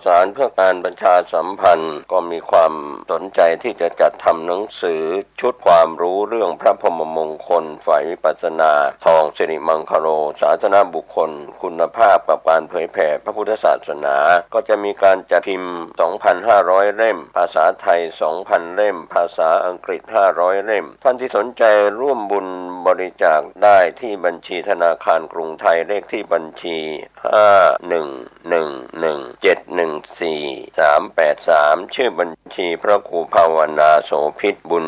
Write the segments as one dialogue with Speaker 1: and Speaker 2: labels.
Speaker 1: สารเพื่อการประชาสัมพันธ์ก็มีความสนใจที่จะจัดทำหนังสือชุดความรู้เรื่องพระพรหมมงคลฝ่ายวิปัสสนาทองสิริมังคโลสาธารณบุคคลคุณภาพกับการเผยแผ่พระพุทธศาสนาก็จะมีการจัดพิมพ์ 2,500 เล่มภาษาไทย 2,000 เล่มภาษาอังกฤษ 500 เล่มท่านที่สนใจร่วมบุญบริจาคได้ที่บัญชีธนาคารกรุงไทยเลขที่บัญชี5111714383ชื่อบัญชีพระครูภาวนาโสภิตบุญ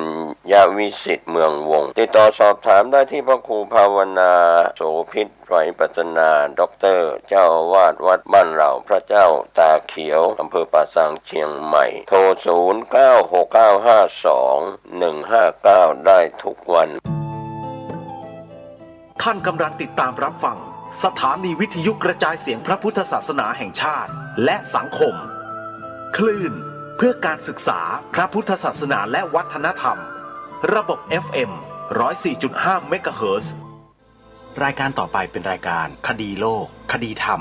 Speaker 1: ญาวิสิทธิ์เมืองวงศ์ติดต่อสอบถามได้ที่พระครูภาวนาโสภิตฝ่ายปัสนาด็อกเตอร์เจ้าอาวาสวัดบ้านเหล่าพระเจ้าตาเขียวอำเภอป่าซางเชียงใหม่โทร0969521159ได้ทุกวัน
Speaker 2: ท่านกำลังติดตามรับฟังสถานีวิทยุกระจายเสียงพระพุทธศาสนาแห่งชาติและสังคมคลื่นเพื่อการศึกษาพระพุทธศาสนาและวัฒนธรรมระบบ FM 104.5 เมกะเฮิรตซ์รายการต่อไปเป็นรายการคดีโลกคดีธรรม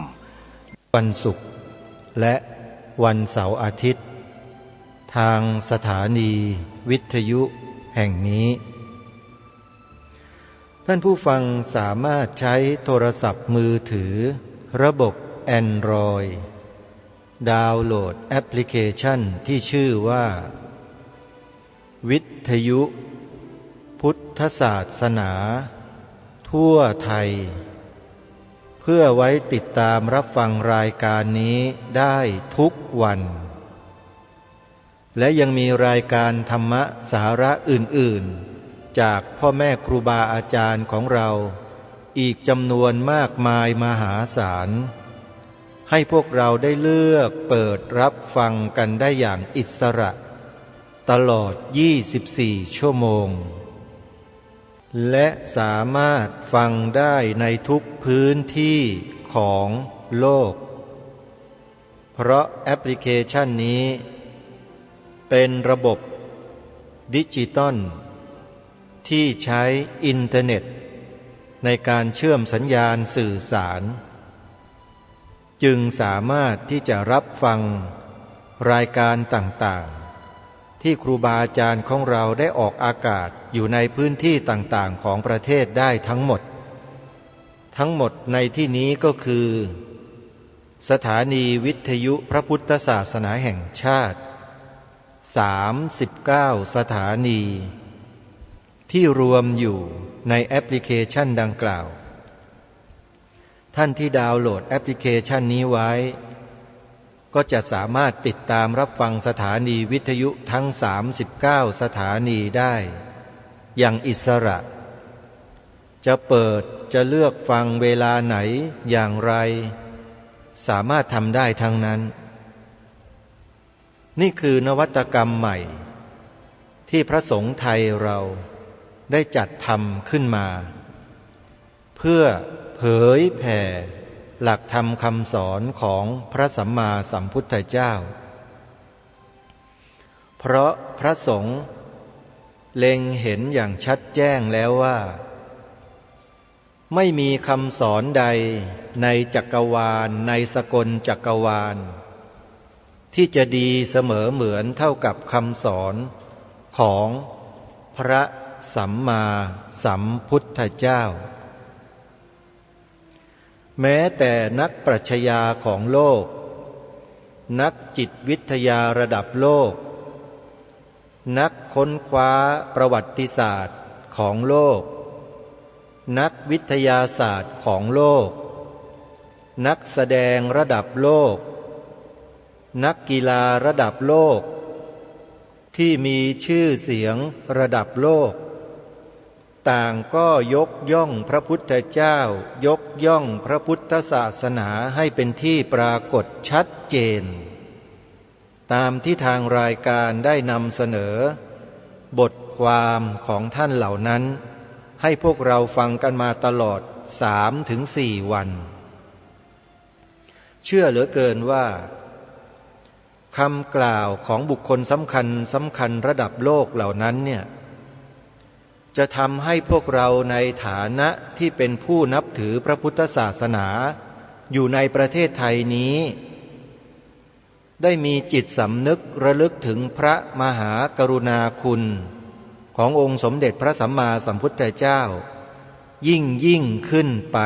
Speaker 3: วันศุกร์และวันเสาร์อาทิตย์ทางสถานีวิทยุแห่งนี้ท่านผู้ฟังสามารถใช้โทรศัพท์มือถือระบบ Android ดาวน์โหลดแอปพลิเคชันที่ชื่อว่าวิทยุพุทธศาสนาทั่วไทยเพื่อไว้ติดตามรับฟังรายการนี้ได้ทุกวันและยังมีรายการธรรมะสาระอื่นๆจากพ่อแม่ครูบาอาจารย์ของเราอีกจำนวนมากมายมหาศาลให้พวกเราได้เลือกเปิดรับฟังกันได้อย่างอิสระตลอด24 ชั่วโมงและสามารถฟังได้ในทุกพื้นที่ของโลกเพราะแอปพลิเคชันนี้เป็นระบบดิจิตอลที่ใช้อินเทอร์เน็ตในการเชื่อมสัญญาณสื่อสารจึงสามารถที่จะรับฟังรายการต่างๆที่ครูบาอาจารย์ของเราได้ออกอากาศอยู่ในพื้นที่ต่างๆของประเทศได้ทั้งหมดในที่นี้ก็คือสถานีวิทยุพระพุทธศาสนาแห่งชาติ39 สถานีที่รวมอยู่ในแอปพลิเคชันดังกล่าวท่านที่ดาวน์โหลดแอปพลิเคชันนี้ไว้ก็จะสามารถติดตามรับฟังสถานีวิทยุทั้ง39 สถานีได้อย่างอิสระจะเปิดจะเลือกฟังเวลาไหนอย่างไรสามารถทำได้ทั้งนั้นนี่คือนวัตกรรมใหม่ที่พระสงฆ์ไทยเราได้จัดทำขึ้นมาเพื่อเผยแผ่หลักธรรมคำสอนของพระสัมมาสัมพุทธเจ้าเพราะพระสงฆ์เล็งเห็นอย่างชัดแจ้งแล้วว่าไม่มีคำสอนใดในจักรวาลในสกลจักรวาลที่จะดีเสมอเหมือนเท่ากับคำสอนของพระสัมมาสัมพุทธเจ้าแม้แต่นักปรัชญาของโลกนักจิตวิทยาระดับโลกนักค้นคว้าประวัติศาสตร์ของโลกนักวิทยาศาสตร์ของโลกนักแสดงระดับโลกนักกีฬาระดับโลกที่มีชื่อเสียงระดับโลกต่างก็ยกย่องพระพุทธเจ้ายกย่องพระพุทธศาสนาให้เป็นที่ปรากฏชัดเจนตามที่ทางรายการได้นำเสนอบทความของท่านเหล่านั้นให้พวกเราฟังกันมาตลอด 3-4 วันเชื่อเหลือเกินว่าคำกล่าวของบุคคลสำคัญระดับโลกเหล่านั้นเนี่ยจะทำให้พวกเราในฐานะที่เป็นผู้นับถือพระพุทธศาสนาอยู่ในประเทศไทยนี้ ได้มีจิตสำนึกระลึกถึงพระมหากรุณาคุณขององค์สมเด็จพระสัมมาสัมพุทธเจ้ายิ่งขึ้นไป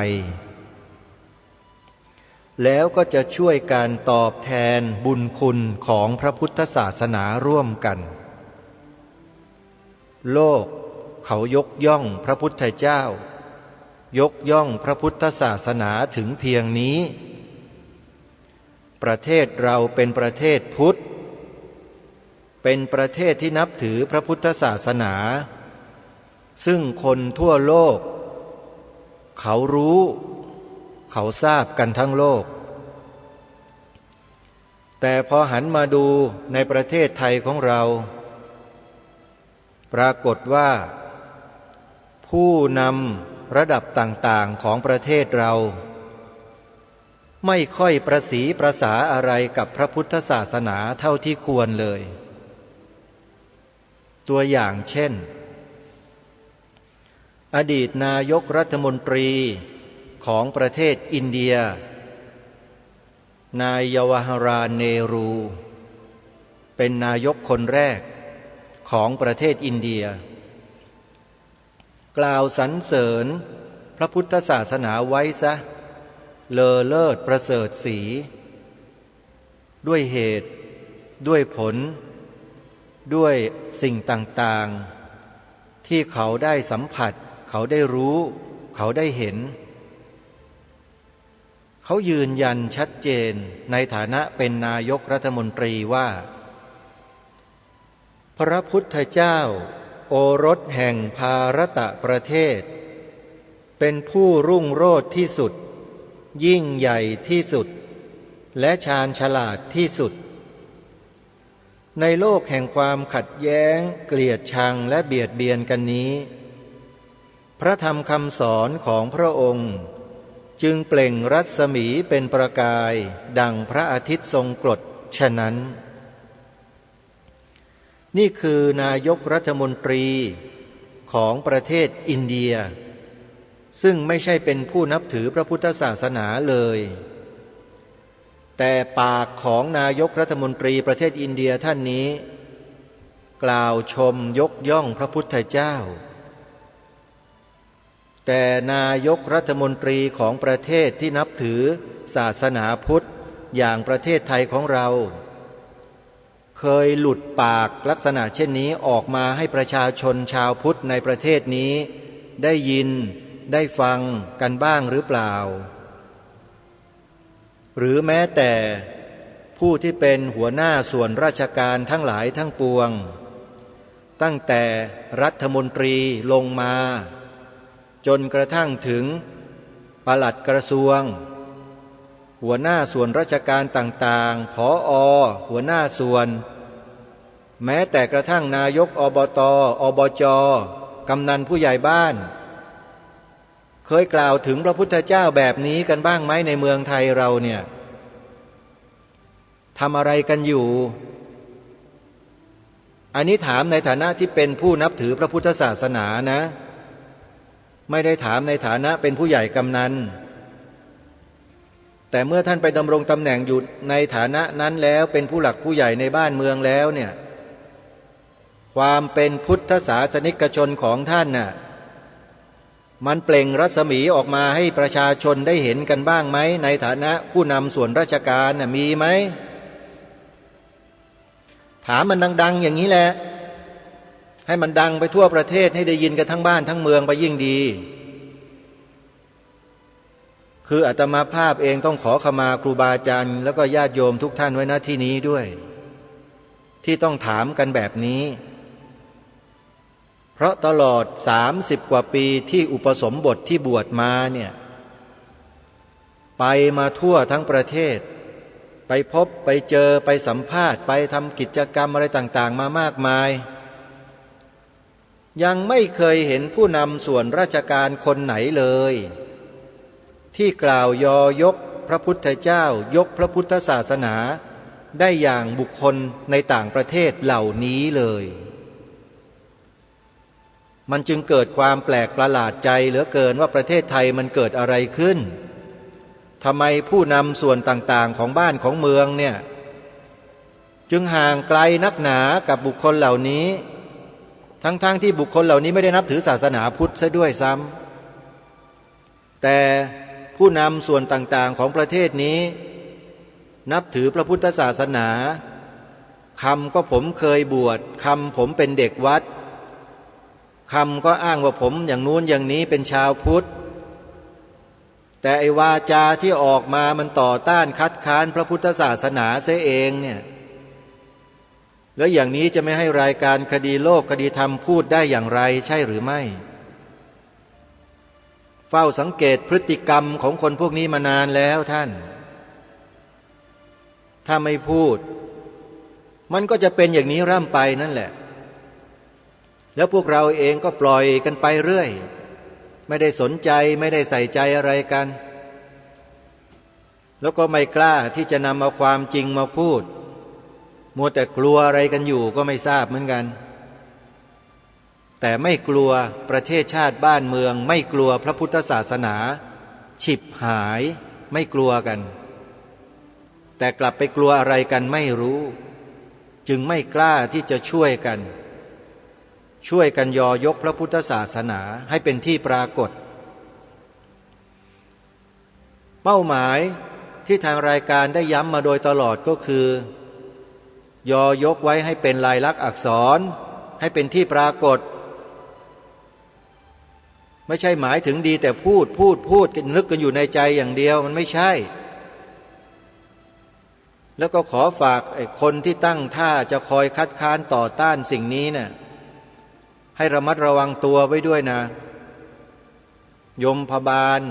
Speaker 3: แล้วก็จะช่วยการตอบแทนบุญคุณของพระพุทธศาสนาร่วมกันโลกเขายกย่องพระพุทธเจ้ายกย่องพระพุทธศาสนาถึงเพียงนี้ประเทศเราเป็นประเทศพุทธเป็นประเทศที่นับถือพระพุทธศาสนาซึ่งคนทั่วโลกเขารู้เขาทราบกันทั้งโลกแต่พอหันมาดูในประเทศไทยของเราปรากฏว่าผู้นำระดับต่างๆของประเทศเราไม่ค่อยประสีประสาอะไรกับพระพุทธศาสนาเท่าที่ควรเลยตัวอย่างเช่นอดีตนายกรัฐมนตรีของประเทศอินเดียนายเยาวาราเนรูเป็นนายกคนแรกของประเทศอินเดียกล่าวสรรเสริญพระพุทธศาสนาไว้ซะเลอเลิศประเสริฐศรีด้วยเหตุด้วยผลด้วยสิ่งต่างๆที่เขาได้สัมผัสเขาได้รู้เขาได้เห็นเขายืนยันชัดเจนในฐานะเป็นนายกรัฐมนตรีว่าพระพุทธเจ้าโอรสแห่งภารตประเทศเป็นผู้รุ่งโรจน์ที่สุดยิ่งใหญ่ที่สุดและชาญฉลาดที่สุดในโลกแห่งความขัดแย้งเกลียดชังและเบียดเบียนกันนี้พระธรรมคำสอนของพระองค์จึงเปล่งรัศมีเป็นประกายดังพระอาทิตย์ทรงกรดฉะนั้นนี่คือนายกรัฐมนตรีของประเทศอินเดียซึ่งไม่ใช่เป็นผู้นับถือพระพุทธศาสนาเลยแต่ปากของนายกรัฐมนตรีประเทศอินเดียท่านนี้กล่าวชมยกย่องพระพุทธเจ้าแต่นายกรัฐมนตรีของประเทศที่นับถือศาสนาพุทธอย่างประเทศไทยของเราเคยหลุดปากลักษณะเช่นนี้ออกมาให้ประชาชนชาวพุทธในประเทศนี้ได้ยินได้ฟังกันบ้างหรือเปล่าหรือแม้แต่ผู้ที่เป็นหัวหน้าส่วนราชการทั้งหลายทั้งปวงตั้งแต่รัฐมนตรีลงมาจนกระทั่งถึงปลัดกระทรวงหัวหน้าส่วนราชการต่างๆผอ.หัวหน้าส่วนแม้แต่กระทั่งนายกอบต.อบจ.กำนันผู้ใหญ่บ้านเคยกล่าวถึงพระพุทธเจ้าแบบนี้กันบ้างไหมในเมืองไทยเราเนี่ยทำอะไรกันอยู่อันนี้ถามในฐานะที่เป็นผู้นับถือพระพุทธศาสนานะไม่ได้ถามในฐานะเป็นผู้ใหญ่กำนันแต่เมื่อท่านไปดำรงตำแหน่งอยู่ในฐานะนั้นแล้วเป็นผู้หลักผู้ใหญ่ในบ้านเมืองแล้วเนี่ยความเป็นพุทธศาสนิกชนของท่านน่ะมันเปล่งรัศมีออกมาให้ประชาชนได้เห็นกันบ้างไหมในฐานะผู้นำส่วนราชการน่ะมีไหมถามมันดังๆอย่างนี้แหละให้มันดังไปทั่วประเทศให้ได้ยินกันทั้งบ้านทั้งเมืองไปยิ่งดีคืออาตมาภาพเองต้องขอขมาครูบาอาจารย์แล้วก็ญาติโยมทุกท่านไว้ณที่นี้ด้วยที่ต้องถามกันแบบนี้เพราะตลอด30 กว่าปีที่อุปสมบทที่บวชมาเนี่ยไปมาทั่วทั้งประเทศไปพบไปเจอไปสัมภาษณ์ไปทำกิจกรรมอะไรต่างๆมามากมายยังไม่เคยเห็นผู้นำส่วนราชการคนไหนเลยที่กล่าวยอยกพระพุทธเจ้ายกพระพุทธศาสนาได้อย่างบุคคลในต่างประเทศเหล่านี้เลยมันจึงเกิดความแปลกประหลาดใจเหลือเกินว่าประเทศไทยมันเกิดอะไรขึ้นทำไมผู้นำส่วนต่างๆของบ้านของเมืองเนี่ย จึงห่างไกลนักหนากับบุคคลเหล่านี้ทั้งที่บุคคลเหล่านี้ไม่ได้นับถือศาสนาพุทธซะด้วยซ้ำแต่ผู้นำส่วนต่างๆของประเทศนี้นับถือพระพุทธศาสนาคำก็ผมเคยบวชคำผมเป็นเด็กวัดคำก็อ้างว่าผมอย่างนู้นอย่างนี้เป็นชาวพุทธแต่ไอ้วาจาที่ออกมามันต่อต้านคัดค้านพระพุทธศาสนาเสียเองเนี่ยแล้วอย่างนี้จะไม่ให้รายการคดีโลกคดีธรรมพูดได้อย่างไรใช่หรือไม่เฝ้าสังเกตพฤติกรรมของคนพวกนี้มานานแล้วท่านถ้าไม่พูดมันก็จะเป็นอย่างนี้ร่ำไปนั่นแหละแล้วพวกเราเองก็ปล่อยกันไปเรื่อยไม่ได้สนใจไม่ได้ใส่ใจอะไรกันแล้วก็ไม่กล้าที่จะนำเอาความจริงมาพูดมัวแต่กลัวอะไรกันอยู่ก็ไม่ทราบเหมือนกันแต่ไม่กลัวประเทศชาติบ้านเมืองไม่กลัวพระพุทธศาสนาฉิบหายไม่กลัวกันแต่กลับไปกลัวอะไรกันไม่รู้จึงไม่กล้าที่จะช่วยกันยอยกพระพุทธศาสนาให้เป็นที่ปรากฏเป้าหมายที่ทางรายการได้ย้ำมาโดยตลอดก็คือยอยกไว้ให้เป็นลายลักษณ์อักษรให้เป็นที่ปรากฏไม่ใช่หมายถึงดีแต่พูดนึกกันอยู่ในใจอย่างเดียวมันไม่ใช่แล้วก็ขอฝากไอ้คนที่ตั้งท่าจะคอยคัดค้านต่อต้านสิ่งนี้น่ะให้ระมัดระวังตัวไว้ด้วยนะยมพบาล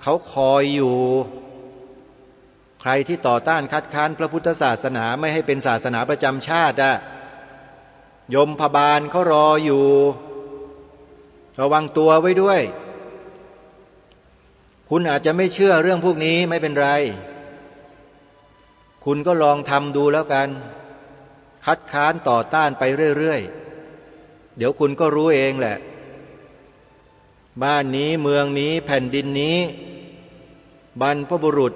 Speaker 3: เขาคอยอยู่ใครที่ต่อต้านคัดค้านพระพุทธศาสนาไม่ให้เป็นศาสนาประจำชาติยมพบาลเขารออยู่ระวังตัวไว้ด้วยคุณอาจจะไม่เชื่อเรื่องพวกนี้ไม่เป็นไรคุณก็ลองทำดูแล้วกันคัดค้านต่อต้านไปเรื่อยๆเดี๋ยวคุณก็รู้เองแหละบ้านนี้เมืองนี้แผ่นดินนี้บรรพบุรุษ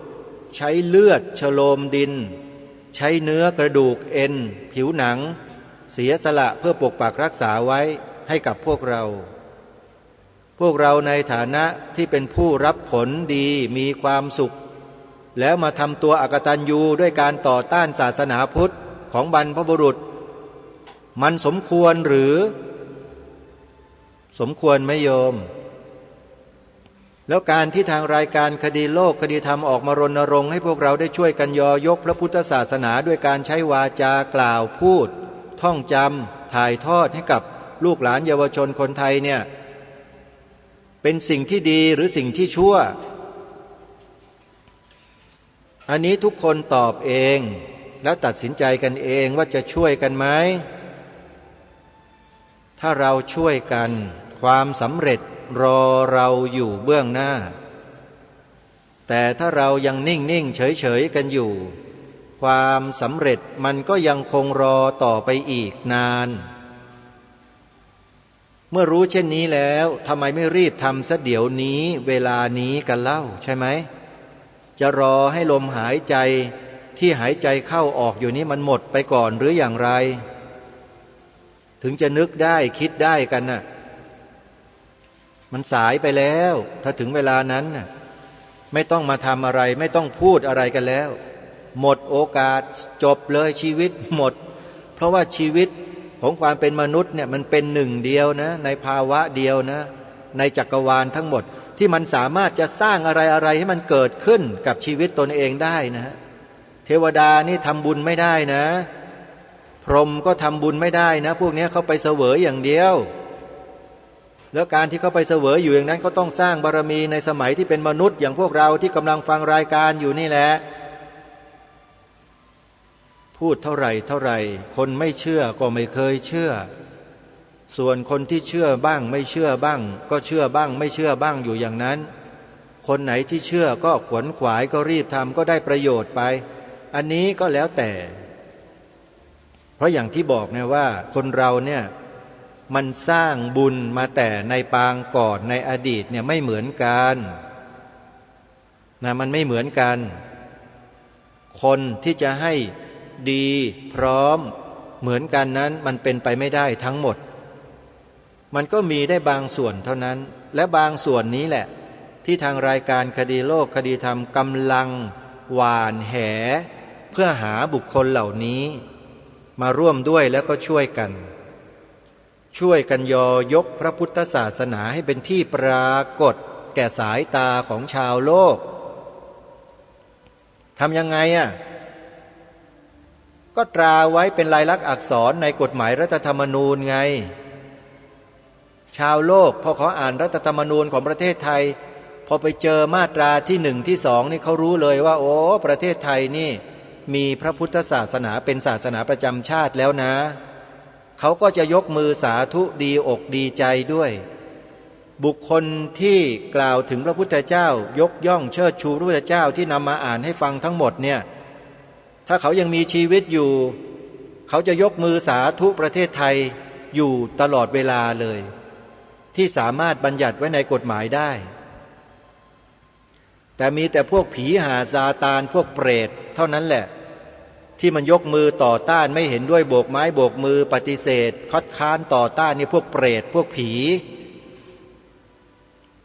Speaker 3: ใช้เลือดโฉลมดินใช้เนื้อกระดูกเอ็นผิวหนังเสียสละเพื่อปกปักรักษาไว้ให้กับพวกเราในฐานะที่เป็นผู้รับผลดีมีความสุขแล้วมาทำตัวอกตัญญูด้วยการต่อต้านศาสนาพุทธของบรรพบุรุษมันสมควรหรือสมควรไหมโยมแล้วการที่ทางรายการคดีโลกคดีธรรมออกมารณรงค์ให้พวกเราได้ช่วยกันยอยกพระพุทธศาสนาด้วยการใช้วาจากล่าวพูดท่องจำถ่ายทอดให้กับลูกหลานเยาวชนคนไทยเนี่ยเป็นสิ่งที่ดีหรือสิ่งที่ชั่วอันนี้ทุกคนตอบเองแล้วตัดสินใจกันเองว่าจะช่วยกันไหมถ้าเราช่วยกันความสำเร็จรอเราอยู่เบื้องหน้าแต่ถ้าเรายังนิ่งเฉยกันอยู่ความสำเร็จมันก็ยังคงรอต่อไปอีกนานเมื่อรู้เช่นนี้แล้วทำไมไม่รีบทำซะเดี๋ยวนี้เวลานี้กันเล่าใช่ไหมจะรอให้ลมหายใจที่หายใจเข้าออกอยู่นี้มันหมดไปก่อนหรืออย่างไรถึงจะนึกได้คิดได้กันน่ะมันสายไปแล้วถ้าถึงเวลานั้นน่ะไม่ต้องมาทำอะไรไม่ต้องพูดอะไรกันแล้วหมดโอกาสจบเลยชีวิตหมดเพราะว่าชีวิตของความเป็นมนุษย์เนี่ยมันเป็นหนึ่งเดียวนะในภาวะเดียวนะในจักรวาลทั้งหมดที่มันสามารถจะสร้างอะไรให้มันเกิดขึ้นกับชีวิตตนเองได้นะเทวดานี่ทำบุญไม่ได้นะพรหมก็ทำบุญไม่ได้นะพวกนี้เขาไปเสวยอย่างเดียวแล้วการที่เขาไปเสวยอยู่อย่างนั้นเขาต้องสร้างบารมีในสมัยที่เป็นมนุษย์อย่างพวกเราที่กำลังฟังรายการอยู่นี่แหละพูดเท่าไหร่คนไม่เชื่อก็ไม่เคยเชื่อส่วนคนที่เชื่อบ้างไม่เชื่อบ้างก็เชื่อบ้างไม่เชื่อบ้างอยู่อย่างนั้นคนไหนที่เชื่อก็ขวนขวายก็รีบทำก็ได้ประโยชน์ไปอันนี้ก็แล้วแต่เพราะอย่างที่บอกนะว่าคนเราเนี่ยมันสร้างบุญมาแต่ในปางก่อนในอดีตเนี่ยไม่เหมือนกันนะมันไม่เหมือนกันคนที่จะให้ ดีพร้อมเหมือนกันนั้นมันเป็นไปไม่ได้ทั้งหมดมันก็มีได้บางส่วนเท่านั้นและบางส่วนนี้แหละที่ทางรายการคดีโลกคดีธรรมกำลังหว่านแหเพื่อหาบุคคลเหล่านี้มาร่วมด้วยแล้วก็ช่วยกันยกพระพุทธศาสนาให้เป็นที่ปรากฏแก่สายตาของชาวโลกทำยังไงก็ตราไว้เป็นลายลักษณ์อักษรในกฎหมายรัฐธรรมนูญไงชาวโลกพอเขาอ่านรัฐธรรมนูญของประเทศไทยพอไปเจอมาตราที่1ที่2นี่เขารู้เลยว่าโอ้ประเทศไทยนี่มีพระพุทธศาสนาเป็นศาสนาประจำชาติแล้วนะเขาก็จะยกมือสาธุดีอกดีใจด้วยบุคคลที่กล่าวถึงพระพุทธเจ้ายกย่องเชิดชูพระพุทธเจ้าที่นำมาอ่านให้ฟังทั้งหมดเนี่ยถ้าเขายังมีชีวิตอยู่เขาจะยกมือสาธุประเทศไทยอยู่ตลอดเวลาเลยที่สามารถบัญญัติไว้ในกฎหมายได้แต่มีแต่พวกผีหาซาตานพวกเปรตเท่านั้นแหละที่มันยกมือต่อต้านไม่เห็นด้วยโบกไม้โบกมือปฏิเสธคัดค้านต่อต้านนี่พวกเปรตพวกผี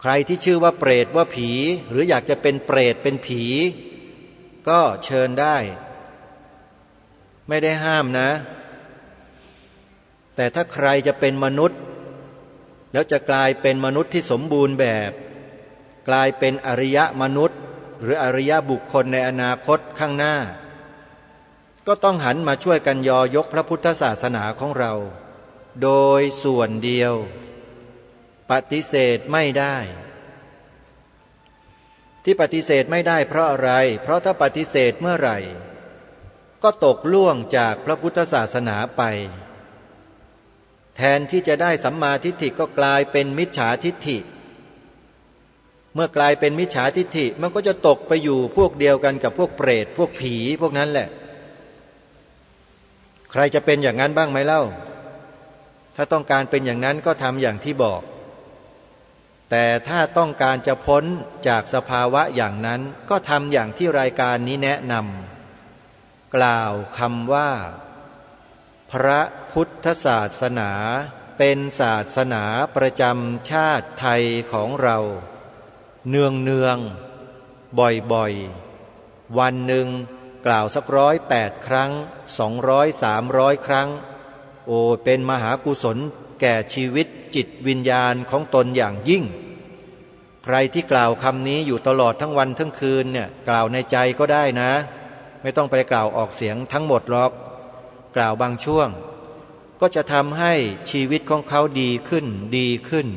Speaker 3: ใครที่ชื่อว่าเปรตว่าผีหรืออยากจะเป็นเปรตเป็นผีก็เชิญได้ไม่ได้ห้ามนะแต่ถ้าใครจะเป็นมนุษย์แล้วจะกลายเป็นมนุษย์ที่สมบูรณ์แบบกลายเป็นอริยมนุษย์หรืออริยบุคคลในอนาคตข้างหน้าก็ต้องหันมาช่วยกันยกพระพุทธศาสนาของเราโดยส่วนเดียวปฏิเสธไม่ได้ที่ปฏิเสธไม่ได้เพราะอะไรเพราะถ้าปฏิเสธเมื่อไหร่ก็ตกล่วงจากพระพุทธศาสนาไปแทนที่จะได้สัมมาทิฏฐิก็กลายเป็นมิจฉาทิฏฐิเมื่อกลายเป็นมิจฉาทิฏฐิมันก็จะตกไปอยู่พวกเดียวกันกับพวกเปรตพวกผีพวกนั้นแหละใครจะเป็นอย่างนั้นบ้างไหมเล่าถ้าต้องการเป็นอย่างนั้นก็ทำอย่างที่บอกแต่ถ้าต้องการจะพ้นจากสภาวะอย่างนั้นก็ทำอย่างที่รายการนี้แนะนำกล่าวคำว่าพระพุทธศาสนาเป็นศาสนาประจำชาติไทยของเราเนืองบ่อยวันหนึ่งกล่าวสัก108 ครั้ง200 300 ครั้งโอ้เป็นมหากุศลแก่ชีวิตจิตวิญญาณของตนอย่างยิ่งใครที่กล่าวคำนี้อยู่ตลอดทั้งวันทั้งคืนเนี่ยกล่าวในใจก็ได้นะไม่ต้องไปกล่าวออกเสียงทั้งหมดหรอกกล่าวบางช่วงก็จะทำให้ชีวิตของเขาดีขึ้น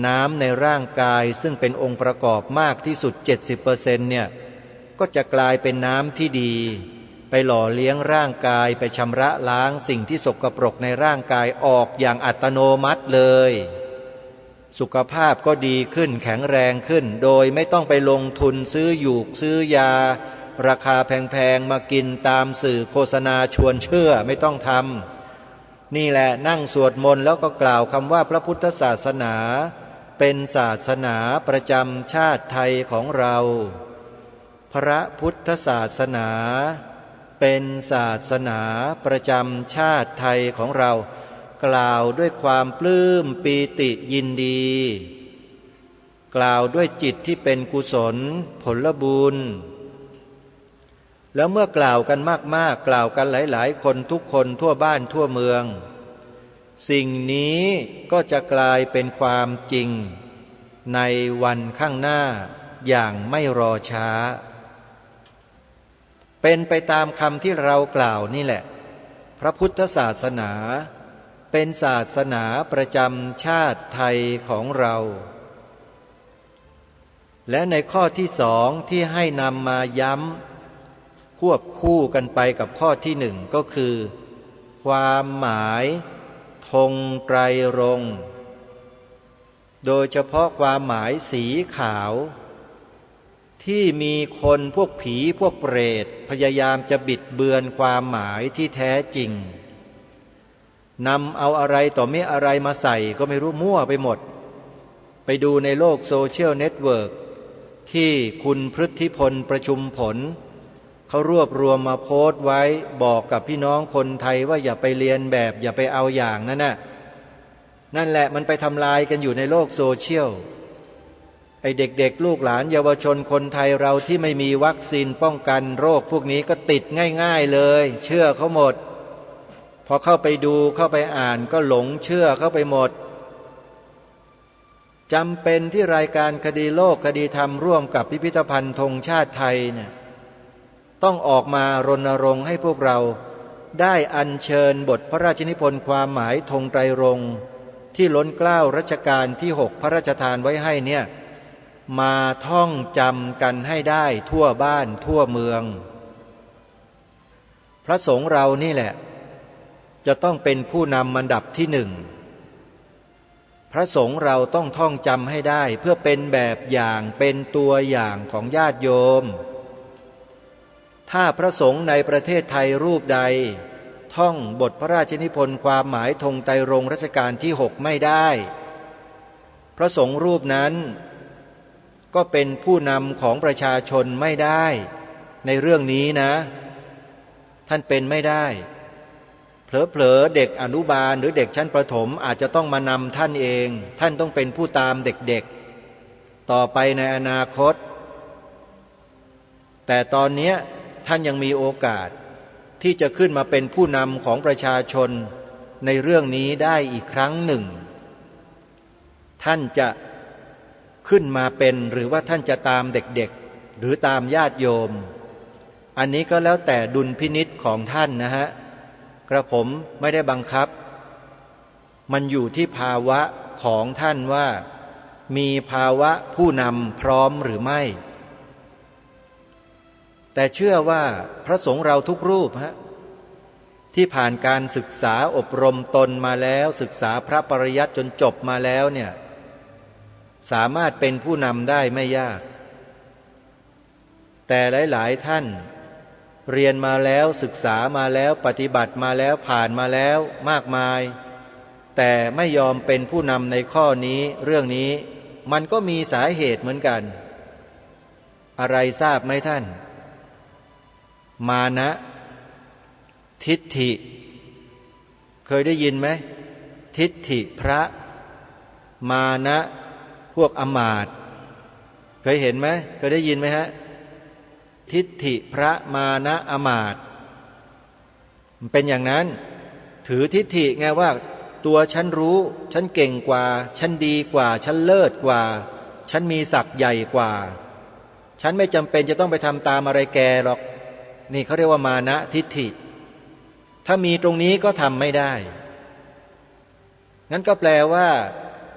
Speaker 3: น้ำในร่างกายซึ่งเป็นองค์ประกอบมากที่สุด 70% เนี่ยก็จะกลายเป็นน้ำที่ดีไปหล่อเลี้ยงร่างกายไปชำระล้างสิ่งที่สกปรกในร่างกายออกอย่างอัตโนมัติเลยสุขภาพก็ดีขึ้นแข็งแรงขึ้นโดยไม่ต้องไปลงทุนซื้อหยูกซื้อยาราคาแพงๆมากินตามสื่อโฆษณาชวนเชื่อไม่ต้องทำนี่แหละนั่งสวดมนต์แล้วก็กล่าวคำว่าพระพุทธศาสนาเป็นศาสนาประจำชาติไทยของเราพระพุทธศาสนาเป็นศาสนาประจำชาติไทยของเรากล่าวด้วยความปลื้มปีติยินดีกล่าวด้วยจิตที่เป็นกุศลผลบุญแล้วเมื่อกล่าวกันมากๆกล่าวกันหลายๆคนทุกคนทั่วบ้านทั่วเมืองสิ่งนี้ก็จะกลายเป็นความจริงในวันข้างหน้าอย่างไม่รอช้าเป็นไปตามคำที่เรากล่าวนี่แหละพระพุทธศาสนาเป็นศาสนาประจำชาติไทยของเราและในข้อที่2ที่ให้นำมาย้ำควบคู่กันไปกับข้อที่1ก็คือความหมายธงไตรรงค์โดยเฉพาะความหมายสีขาวที่มีคนพวกผีพวกเปรตพยายามจะบิดเบือนความหมายที่แท้จริงนำเอาอะไรต่อไม่อะไรมาใส่ก็ไม่รู้มั่วไปหมดไปดูในโลกโซเชียลเน็ตเวิร์กที่คุณพฤทธิพลประชุมผล เขารวบรวมมาโพสต์ไว้บอกกับพี่น้องคนไทยว่าอย่าไปเรียนแบบอย่าไปเอาอย่างนั่นนั่นแหละมันไปทำลายกันอยู่ในโลกโซเชียลไอเด็กๆลูกหลานเยาวชนคนไทยเราที่ไม่มีวัคซีนป้องกันโรคพวกนี้ก็ติดง่ายๆเลยเชื่อเขาหมดพอเข้าไปดูเข้าไปอ่านก็หลงเชื่อเข้าไปหมดจำเป็นที่รายการคดีโลกคดีธรรมร่วมกับพิพิธภัณฑ์ธงชาติไทยเนี่ยต้องออกมารณรงค์ให้พวกเราได้อัญเชิญบทพระราชนิพนธ์ความหมายธงไตรรงค์ที่ล้นเกล้ารัชกาลที่6พระราชทานไว้ให้เนี่ยมาท่องจำกันให้ได้ทั่วบ้านทั่วเมืองพระสงฆ์เรานี่แหละจะต้องเป็นผู้นำอันดับที่หนึ่งพระสงฆ์เราต้องท่องจำให้ได้เพื่อเป็นแบบอย่างเป็นตัวอย่างของญาติโยมถ้าพระสงฆ์ในประเทศไทยรูปใดท่องบทพระราชนิพนธ์ความหมายธงไตรรงค์รัชกาลที่6ไม่ได้พระสงฆ์รูปนั้นก็เป็นผู้นำของประชาชนไม่ได้ในเรื่องนี้นะท่านเป็นไม่ได้เผลอๆเด็กอนุบาลหรือเด็กชั้นประถมอาจจะต้องมานำท่านเองท่านต้องเป็นผู้ตามเด็กๆต่อไปในอนาคตแต่ตอนนี้ท่านยังมีโอกาสที่จะขึ้นมาเป็นผู้นำของประชาชนในเรื่องนี้ได้อีกครั้งหนึ่งท่านจะขึ้นมาเป็นหรือว่าท่านจะตามเด็กๆหรือตามญาติโยมอันนี้ก็แล้วแต่ดุลพินิจของท่านนะฮะกระผมไม่ได้บังคับมันอยู่ที่ภาวะของท่านว่ามีภาวะผู้นำพร้อมหรือไม่แต่เชื่อว่าพระสงฆ์เราทุกรูปที่ผ่านการศึกษาอบรมตนมาแล้วศึกษาพระปริยัติจนจบมาแล้วเนี่ยสามารถเป็นผู้นำได้ไม่ยากแต่หลายๆท่านเรียนมาแล้วศึกษามาแล้วปฏิบัติมาแล้วผ่านมาแล้วมากมายแต่ไม่ยอมเป็นผู้นำในข้อนี้เรื่องนี้มันก็มีสาเหตุเหมือนกันอะไรทราบไหมท่านมานะทิฏฐิเคยได้ยินไหมทิฏฐิพระมานะพวกอมาตย์เคยเห็นไหมเคยได้ยินไหมฮะทิฏฐิพระมานะอมาตย์มันเป็นอย่างนั้นถือทิฏฐิไงว่าตัวฉันรู้ฉันเก่งกว่าฉันดีกว่าฉันเลิศกว่าฉันมีศักดิ์ใหญ่กว่าฉันไม่จำเป็นจะต้องไปทำตามอะไรแกหรอกนี่เขาเรียกว่ามานะทิฏฐิถ้ามีตรงนี้ก็ทำไม่ได้งั้นก็แปลว่า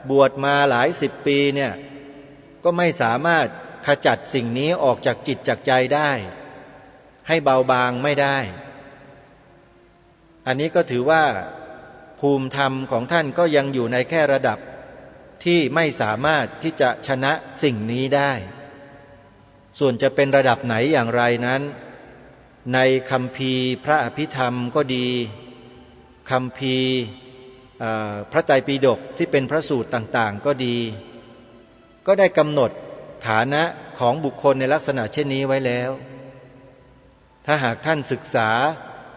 Speaker 3: บวชมาหลายสิบปีเนี่ยก็ไม่สามารถขจัดสิ่งนี้ออกจากจิตจากใจได้ให้เบาบางไม่ได้อันนี้ก็ถือว่าภูมิธรรมของท่านก็ยังอยู่ในแค่ระดับที่ไม่สามารถที่จะชนะสิ่งนี้ได้ส่วนจะเป็นระดับไหนอย่างไรนั้นในคัมภีร์พระอภิธรรมก็ดีคัมภีร์พระไตรปิฎกที่เป็นพระสูตรต่างๆก็ดีก็ได้กำหนดฐานะของบุคคลในลักษณะเช่นนี้ไว้แล้วถ้าหากท่านศึกษา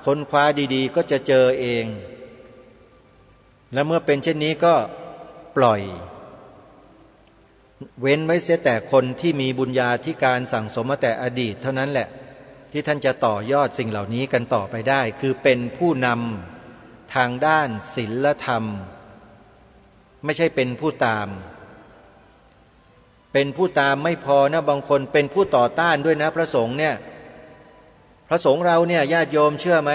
Speaker 3: ค้นคว้าดีๆก็จะเจอเองและเมื่อเป็นเช่นนี้ก็ปล่อยเว้นไว้เสียแต่คนที่มีบุญญาธิการสั่งสมมาแต่อดีตเท่านั้นแหละที่ท่านจะต่อยอดสิ่งเหล่านี้กันต่อไปได้คือเป็นผู้นำทางด้านศีลธรรมไม่ใช่เป็นผู้ตามเป็นผู้ตามไม่พอนะบางคนเป็นผู้ต่อต้านด้วยนะพระสงฆ์เนี่ยพระสงฆ์เราเนี่ยญาติโยมเชื่อไหม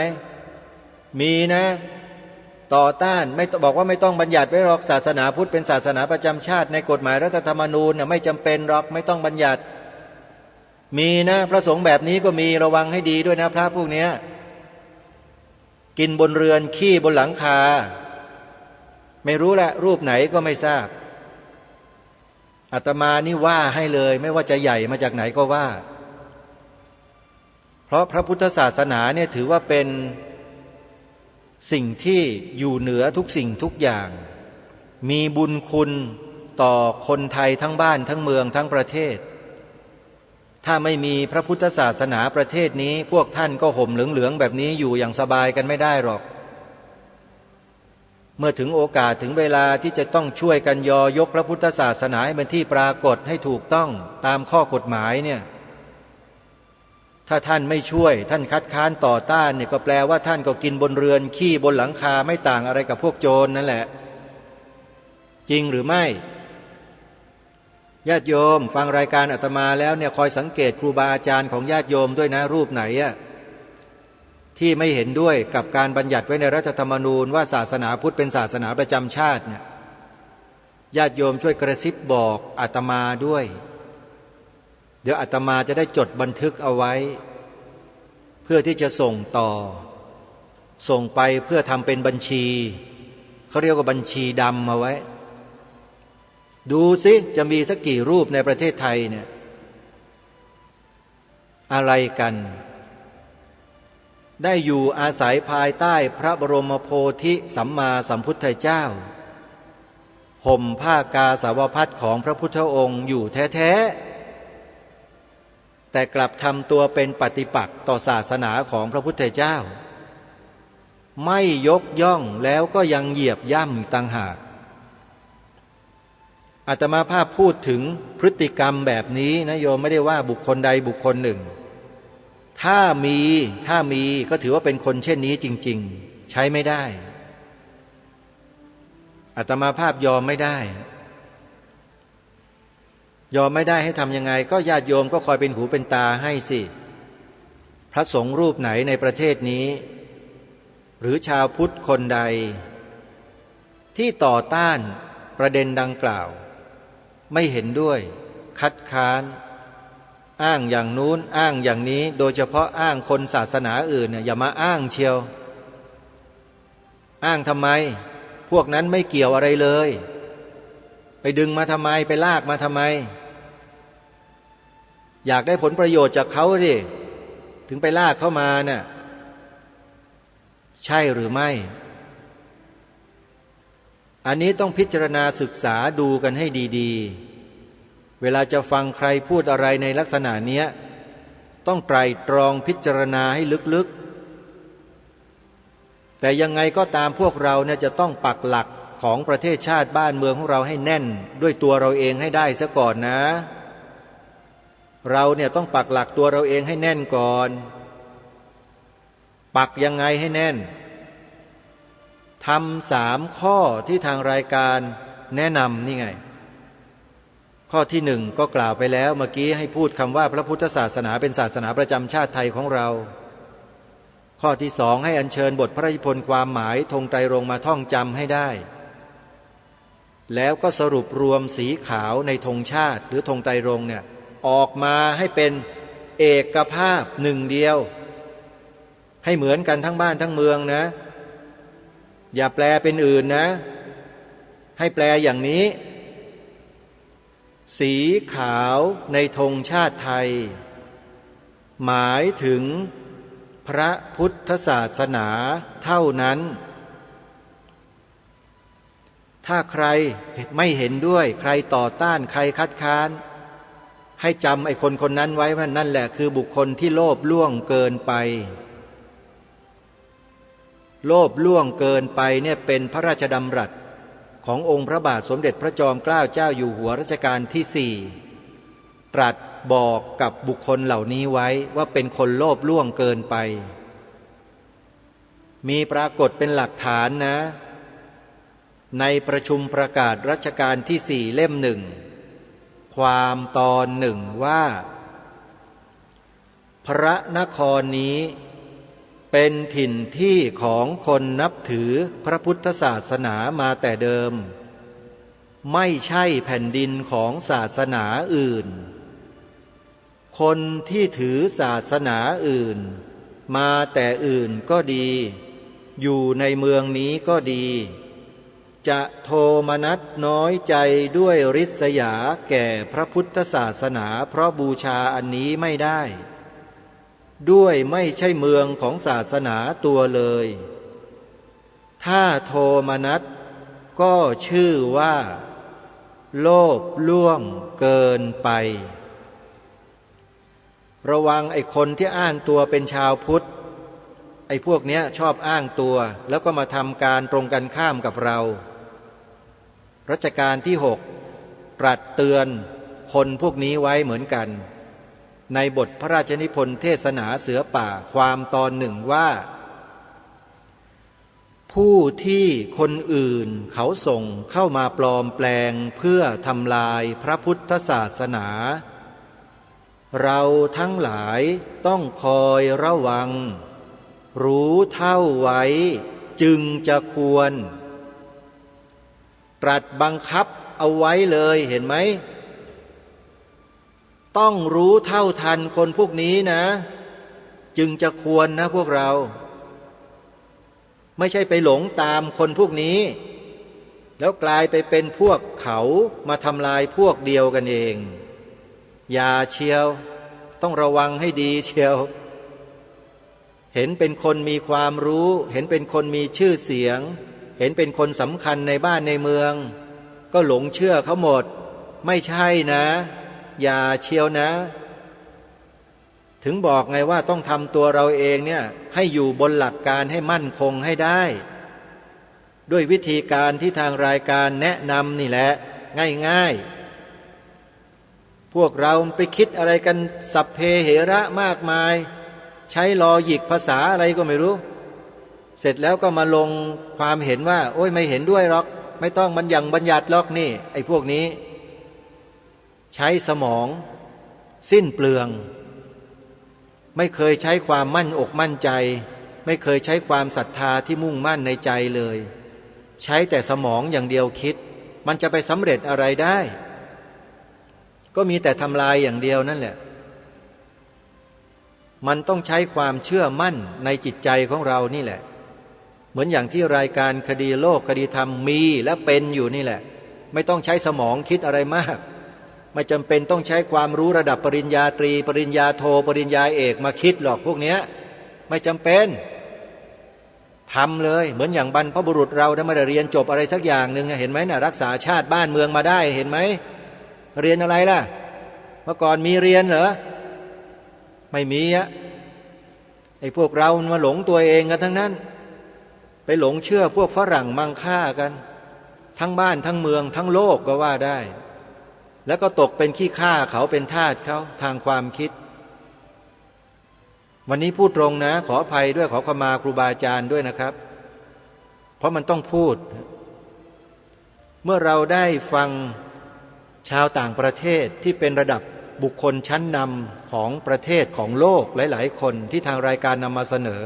Speaker 3: มีนะต่อต้านไม่บอกว่าไม่ต้องบัญญัติไว้หรอกศาสนาพุทธเป็นศาสนาประจำชาติในกฎหมายรัฐธรรมนูญเนี่ยไม่จำเป็นหรอกไม่ต้องบัญญัติมีนะพระสงฆ์แบบนี้ก็มีระวังให้ดีด้วยนะพระพวกเนี้ยกินบนเรือนขี้บนหลังคาไม่รู้แหละรูปไหนก็ไม่ทราบอาตมานี่ว่าให้เลยไม่ว่าจะใหญ่มาจากไหนก็ว่าเพราะพระพุทธศาสนาเนี่ยถือว่าเป็นสิ่งที่อยู่เหนือทุกสิ่งทุกอย่างมีบุญคุณต่อคนไทยทั้งบ้านทั้งเมืองทั้งประเทศ ถ้าไม่มีพระพุทธศาสนาประเทศนี้พวกท่านก็ห่มเหลืองๆแบบนี้อยู่อย่างสบายกันไม่ได้หรอกเมื่อถึงโอกาสถึงเวลาที่จะต้องช่วยกันยกพระพุทธศาสนาให้เป็นที่ปรากฏให้ถูกต้องตามข้อกฎหมายเนี่ยถ้าท่านไม่ช่วยท่านคัดค้านต่อต้านเนี่ยก็แปลว่าท่านก็กินบนเรือนขี้บนหลังคาไม่ต่างอะไรกับพวกโจรนั่นแหละจริงหรือไม่ญาติโยมฟังรายการอาตมาแล้วเนี่ยคอยสังเกตครูบาอาจารย์ของญาติโยมด้วยนะรูปไหนอะที่ไม่เห็นด้วยกับการบัญญัติไว้ในรัฐธรรมนูญว่าศาสนาพุทธเป็นศาสนาประจำชาติเนี่ยญาติโยมช่วยกระซิบบอกอาตมาด้วยเดี๋ยวอาตมาจะได้จดบันทึกเอาไว้เพื่อที่จะส่งต่อส่งไปเพื่อทำเป็นบัญชีเขาเรียกว่าบัญชีดำเอาไว้ดูสิจะมีสักกี่รูปในประเทศไทยเนี่ยอะไรกันได้อยู่อาศัยภายใต้พระบรมโพธิสัมมาสัมพุทธเจ้าห่มผ้ากาสาวพัสของพระพุทธองค์อยู่แท้ๆแต่กลับทำตัวเป็นปฏิปักษ์ต่อศาสนาของพระพุทธเจ้าไม่ยกย่องแล้วก็ยังเหยียบย่ำต่างหากอาตมาภาพพูดถึงพฤติกรรมแบบนี้นะโยมไม่ได้ว่าบุคคลใดบุคคลหนึ่งถ้ามีก็ถือว่าเป็นคนเช่นนี้จริงๆใช้ไม่ได้อาตมาภาพยอมไม่ได้ให้ทำยังไงก็ญาติโยมก็คอยเป็นหูเป็นตาให้สิพระสงฆ์รูปไหนในประเทศนี้หรือชาวพุทธคนใดที่ต่อต้านประเด็นดังกล่าวไม่เห็นด้วยคัดค้านอ้างอย่างนู้นอ้างอย่างนี้โดยเฉพาะอ้างคนศาสนาอื่นเนี่ยอย่ามาอ้างเชียวอ้างทำไมพวกนั้นไม่เกี่ยวอะไรเลยไปดึงมาทำไมไปลากมาทำไมอยากได้ผลประโยชน์จากเขาดิถึงไปลากเข้ามาน่ะใช่หรือไม่อันนี้ต้องพิจารณาศึกษาดูกันให้ดีๆเวลาจะฟังใครพูดอะไรในลักษณะเนี้ยต้องไตร่ตรองพิจารณาให้ลึกๆแต่ยังไงก็ตามพวกเราเนี่ยจะต้องปักหลักของประเทศชาติบ้านเมืองของเราให้แน่นด้วยตัวเราเองให้ได้ซะก่อนนะเราเนี่ยต้องปักหลักตัวเราเองให้แน่นก่อนปักยังไงให้แน่นทำ3 ข้อที่ทางรายการแนะนำนี่ไงข้อที่1ก็กล่าวไปแล้วเมื่อกี้ให้พูดคำว่าพระพุทธศาสนาเป็นศาสนาประจำชาติไทยของเราข้อที่2ให้อัญเชิญบทพระราชนิพนธ์ความหมายธงไตรรงค์มาท่องจำให้ได้แล้วก็สรุปรวมสีขาวในธงชาติหรือธงไตรรงค์เนี่ยออกมาให้เป็นเอกภาพหนึ่งเดียวให้เหมือนกันทั้งบ้านทั้งเมืองนะอย่าแปลเป็นอื่นนะให้แปลอย่างนี้สีขาวในธงชาติไทยหมายถึงพระพุทธศาสนาเท่านั้นถ้าใครไม่เห็นด้วยใครต่อต้านใครคัดค้านให้จำไอ้คนคนนั้นไว้ว่านั่นแหละคือบุคคลที่โลภล่วงเกินไปโลภล่วงเกินไปเนี่ยเป็นพระราชดำรัสขององค์พระบาทสมเด็จพระจอมเกล้าเจ้าอยู่หัวรัชกาลที่4ตรัสบอกกับบุคคลเหล่านี้ไว้ว่าเป็นคนโลภล่วงเกินไปมีปรากฏเป็นหลักฐานนะในประชุมประกาศรัชกาลที่4เล่ม1ความตอน1ว่าพระนครนี้เป็นถิ่นที่ของคนนับถือพระพุทธศาสนามาแต่เดิมไม่ใช่แผ่นดินของศาสนาอื่นคนที่ถือศาสนาอื่นมาแต่อื่นก็ดีอยู่ในเมืองนี้ก็ดีจะโทมนัสน้อยใจด้วยริษยาแก่พระพุทธศาสนาเพราะบูชาอันนี้ไม่ได้ด้วยไม่ใช่เมืองของศาสนาตัวเลยถ้าโทมนัสก็ชื่อว่าโลภล่วงเกินไป ระวังไอ้คนที่อ้างตัวเป็นชาวพุทธไอ้พวกเนี้ยชอบอ้างตัวแล้วก็มาทำการตรงกันข้ามกับเรารัชกาลที่6ตรัสเตือนคนพวกนี้ไว้เหมือนกันในบทพระราชนิพนธ์เทศนาเสือป่าความตอนหนึ่งว่าผู้ที่คนอื่นเขาส่งเข้ามาปลอมแปลงเพื่อทำลายพระพุทธศาสนาเราทั้งหลายต้องคอยระวังรู้เท่าไว้จึงจะควรตรัสบังคับเอาไว้เลยเห็นไหมต้องรู้เท่าทันคนพวกนี้นะจึงจะควรนะพวกเราไม่ใช่ไปหลงตามคนพวกนี้แล้วกลายไปเป็นพวกเขามาทำลายพวกเดียวกันเองอย่าเชียวต้องระวังให้ดีเชียวเห็นเป็นคนมีความรู้เห็นเป็นคนมีชื่อเสียงเห็นเป็นคนสำคัญในบ้านในเมืองก็หลงเชื่อเขาหมดไม่ใช่นะอย่าเชียวนะถึงบอกไงว่าต้องทำตัวเราเองเนี่ยให้อยู่บนหลักการให้มั่นคงให้ได้ด้วยวิธีการที่ทางรายการแนะนำนี่แหละง่ายๆพวกเราไปคิดอะไรกันสัพเพเหระมากมายใช้ลอหยิกภาษาอะไรก็ไม่รู้เสร็จแล้วก็มาลงความเห็นว่าโอ้ยไม่เห็นด้วยหรอกไม่ต้องบัญญัติหรอกนี่ไอ้พวกนี้ใช้สมองสิ้นเปลืองไม่เคยใช้ความมั่นอกมั่นใจไม่เคยใช้ความศรัทธาที่มุ่งมั่นในใจเลยใช้แต่สมองอย่างเดียวคิดมันจะไปสำเร็จอะไรได้ก็มีแต่ทำลายอย่างเดียวนั่นแหละมันต้องใช้ความเชื่อมั่นในจิตใจของเรานี่แหละเหมือนอย่างที่รายการคดีโลกคดีธรรมมีและเป็นอยู่นี่แหละไม่ต้องใช้สมองคิดอะไรมากไม่จำเป็นต้องใช้ความรู้ระดับปริญญาตรีปริญญาโทปริญญาเอกมาคิดหรอกพวกเนี้ยไม่จำเป็นทำเลยเหมือนอย่างบรรพบุรุษเราได้ไม่ได้เรียนจบอะไรสักอย่างหนึ่งเห็นไหมน่ะรักษาชาติบ้านเมืองมาได้เห็นไหมเรียนอะไรล่ะเมื่อก่อนมีเรียนเหรอไม่มีอะไอ้พวกเรามาหลงตัวเองกันทั้งนั้นไปหลงเชื่อพวกฝรั่งมั่งค่ากันทั้งบ้านทั้งเมืองทั้งโลกก็ว่าได้แล้วก็ตกเป็นขี้ข้าเขาเป็นทาสเขาทางความคิดวันนี้พูดตรงนะขออภัยด้วยขอขมาครูบาอาจารย์ด้วยนะครับเพราะมันต้องพูดเมื่อเราได้ฟังชาวต่างประเทศที่เป็นระดับบุคคลชั้นนำของประเทศของโลกหลายๆคนที่ทางรายการนำมาเสนอ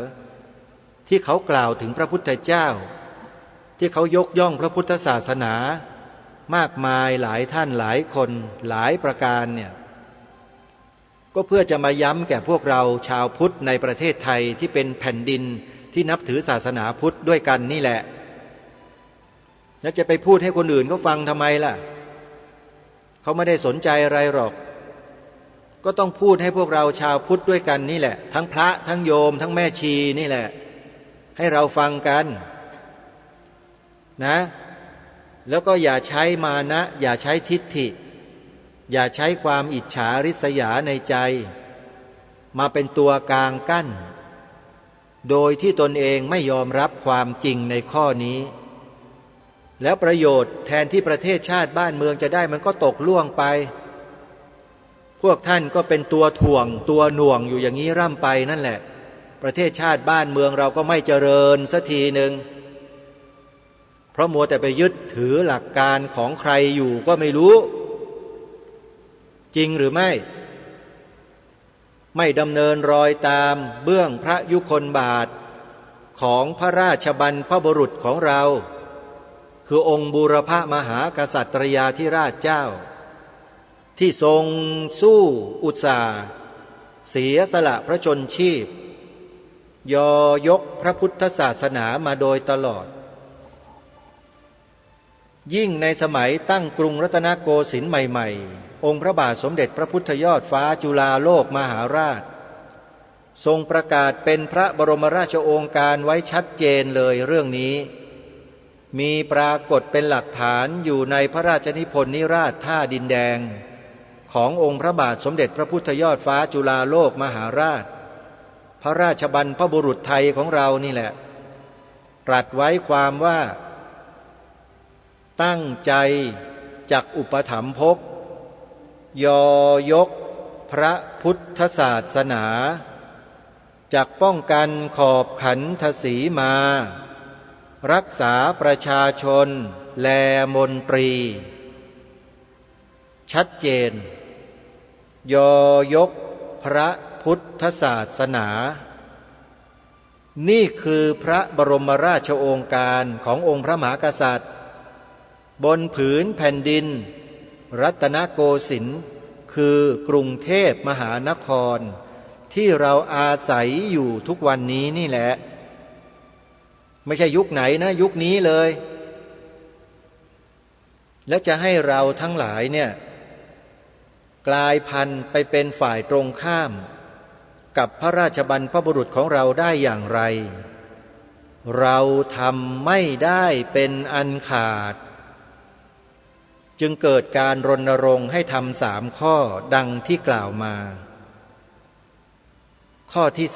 Speaker 3: ที่เขากล่าวถึงพระพุทธเจ้าที่เขายกย่องพระพุทธศาสนามากมายหลายท่านหลายคนหลายประการเนี่ยก็เพื่อจะมาย้ำแก่พวกเราชาวพุทธในประเทศไทยที่เป็นแผ่นดินที่นับถือศาสนาพุทธด้วยกันนี่แหละแล้วจะไปพูดให้คนอื่นเขาฟังทำไมล่ะเขาไม่ได้สนใจอะไรหรอกก็ต้องพูดให้พวกเราชาวพุทธด้วยกันนี่แหละทั้งพระทั้งโยมทั้งแม่ชีนี่แหละให้เราฟังกันนะแล้วก็อย่าใช้มานะอย่าใช้ทิฏฐิอย่าใช้ความอิจฉาริษยาในใจมาเป็นตัวกลางกั้นโดยที่ตนเองไม่ยอมรับความจริงในข้อนี้แล้วประโยชน์แทนที่ประเทศชาติบ้านเมืองจะได้มันก็ตกล่วงไปพวกท่านก็เป็นตัวถ่วงตัวหน่วงอยู่อย่างนี้ร่ำไปนั่นแหละประเทศชาติบ้านเมืองเราก็ไม่เจริญสักทีหนึ่งเพราะมัวแต่ไปยึดถือหลักการของใครอยู่ก็ไม่รู้จริงหรือไม่ดำเนินรอยตามเบื้องพระยุคลบาทของพระราชบรรพบุรุษของเราคือองค์บูรพมหากษัตริยาธิราชเจ้าที่ทรงสู้อุตสาห์เสียสละพระชนชีพยกพระพุทธศาสนามาโดยตลอดยิ่งในสมัยตั้งกรุงรัตนโกสินทร์ใหม่ๆองค์พระบาทสมเด็จพระพุทธยอดฟ้าจุฬาโลกมหาราชทรงประกาศเป็นพระบรมราชโองการไว้ชัดเจนเลยเรื่องนี้มีปรากฏเป็นหลักฐานอยู่ในพระราชนิพนธ์นิราศท่าดินแดง ขององค์พระบาทสมเด็จพระพุทธยอดฟ้าจุฬาโลกมหาราชพระราชบรรพบุรุษไทยของเรานี่แหละตรัสไว้ความว่าตั้งใจจักอุปถัมภกยอยกพระพุทธศาสนาจักป้องกันขอบขันธสีมารักษาประชาชนแลมนตรีชัดเจนยอยกพระพุทธศาสนานี่คือพระบรมราชโองการขององค์พระมหากษัตริย์บนผืนแผ่นดินรัตนโกสินทร์คือกรุงเทพมหานครที่เราอาศัยอยู่ทุกวันนี้นี่แหละไม่ใช่ยุคไหนนะยุคนี้เลยแล้วจะให้เราทั้งหลายเนี่ยกลายพันธุ์ไปเป็นฝ่ายตรงข้ามกับพระราชบรรพบุรุษของเราได้อย่างไรเราทำไม่ได้เป็นอันขาดจึงเกิดการรณรงค์ให้ทำ3 ข้อดังที่กล่าวมาข้อที่